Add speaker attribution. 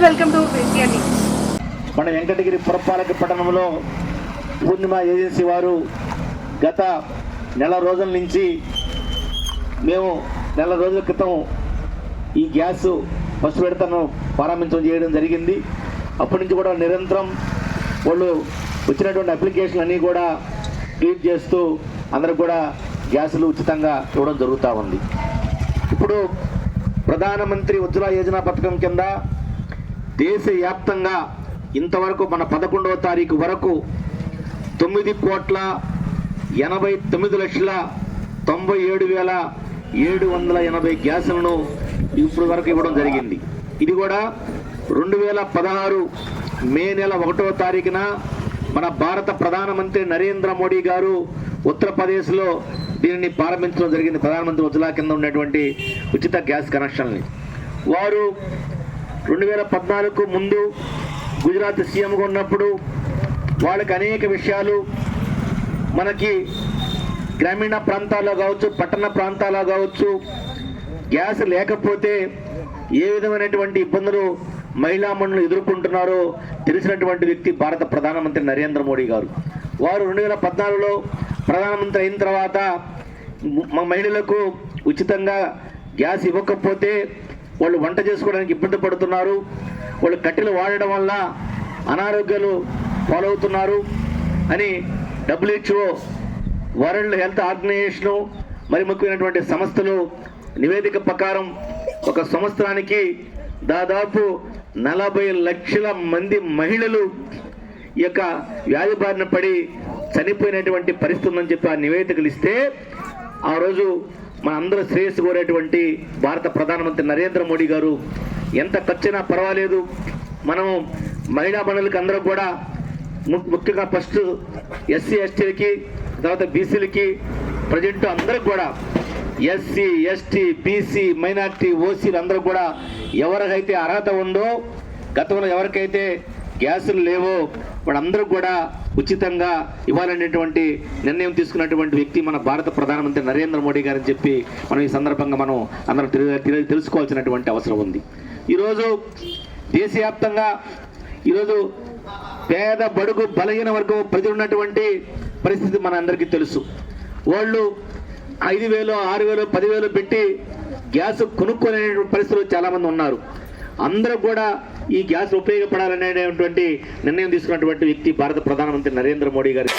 Speaker 1: Welcome to VCR news.
Speaker 2: మన వెంకటగిరి పురపాలక పట్టణంలో పూర్ణిమ ఏజెన్సీ వారు గత నెల రోజుల నుంచి మేము నెల రోజుల క్రితం ఈ గ్యాస్ ఫస్ట్ విడతను ప్రారంభించడం చేయడం జరిగింది. అప్పటి నుంచి కూడా నిరంతరం వాళ్ళు వచ్చినటువంటి అప్లికేషన్ అన్నీ కూడా క్లియర్ చేస్తూ అందరికి కూడా గ్యాసులు ఉచితంగా ఇవ్వడం జరుగుతూ ఉంది. ఇప్పుడు ప్రధానమంత్రి ఉజ్వల యోజన పథకం కింద దేశవ్యాప్తంగా ఇంతవరకు మన 11వ తారీఖు వరకు 9,89,97,780 గ్యాసులను ఇప్పుడు వరకు ఇవ్వడం జరిగింది. ఇది కూడా 2016 మే నెల 1వ తారీఖున మన భారత ప్రధానమంత్రి నరేంద్ర మోడీ గారు ఉత్తరప్రదేశ్లో దీనిని ప్రారంభించడం జరిగింది. ప్రధానమంత్రి ఉజ్వల కింద ఉన్నటువంటి ఉచిత గ్యాస్ కనెక్షన్ని వారు 2014కు ముందు గుజరాత్ సీఎంగా ఉన్నప్పుడు వాళ్ళకి అనేక విషయాలు మనకి గ్రామీణ ప్రాంతాల్లో కావచ్చు, పట్టణ ప్రాంతాల్లో కావచ్చు, గ్యాస్ లేకపోతే ఏ విధమైనటువంటి ఇబ్బందులు మహిళా మండలు ఎదుర్కొంటున్నారో తెలిసినటువంటి వ్యక్తి భారత ప్రధానమంత్రి నరేంద్ర మోడీ గారు. వారు 2014లో ప్రధానమంత్రి అయిన తర్వాత మహిళలకు ఉచితంగా గ్యాస్ ఇవ్వకపోతే వాళ్ళు వంట చేసుకోవడానికి ఇబ్బంది పడుతున్నారు, వాళ్ళు కట్టెలు వాడడం వల్ల అనారోగ్యాలు పాలవుతున్నారు అని WHO, వరల్డ్ హెల్త్ ఆర్గనైజేషను మరి ముఖ్యమైనటువంటి సంస్థలు నివేదిక ప్రకారం ఒక సంవత్సరానికి దాదాపు 40 లక్షల మంది మహిళలు ఈ యొక్క వ్యాధి బారిన పడి చనిపోయినటువంటి పరిస్థితి ఉందని చెప్పి ఆ నివేదికలు ఇస్తే ఆ రోజు మన అందరూ శ్రేయస్సు కోరేటువంటి భారత ప్రధానమంత్రి నరేంద్ర మోడీ గారు ఎంత ఖర్చైనా పర్వాలేదు, మనము మహిళా మండలికి అందరూ కూడా ముఖ్యంగా ఫస్ట్ SC STలకి, తర్వాత BCలకి, ప్రజెంట్ అందరికి కూడా SC ST BC మైనార్టీ OCలు అందరూ కూడా ఎవరికైతే అర్హత ఉందో, గతంలో ఎవరికైతే గ్యాసులు లేవో వాళ్ళందరూ కూడా ఉచితంగా ఇవ్వాలనేటువంటి నిర్ణయం తీసుకున్నటువంటి వ్యక్తి మన భారత ప్రధానమంత్రి నరేంద్ర మోడీ గారని చెప్పి మనం ఈ సందర్భంగా మనం అందరం తెలుసుకోవాల్సినటువంటి అవసరం ఉంది. ఈరోజు దేశవ్యాప్తంగా ఈరోజు పేద బడుగు బలహీన వర్గం ప్రజలు ఉన్నటువంటి పరిస్థితి మన అందరికీ తెలుసు. వాళ్ళు 5,000, 6,000, 10,000 పెట్టి గ్యాస్ కొనుక్కోలే పరిస్థితులు చాలామంది ఉన్నారు. అందరూ కూడా ఈ గ్యాస్ ఉపయోగపడాలనేటువంటి నిర్ణయం తీసుకున్నటువంటి వ్యక్తి భారత ప్రధానమంత్రి నరేంద్ర మోడీ గారు.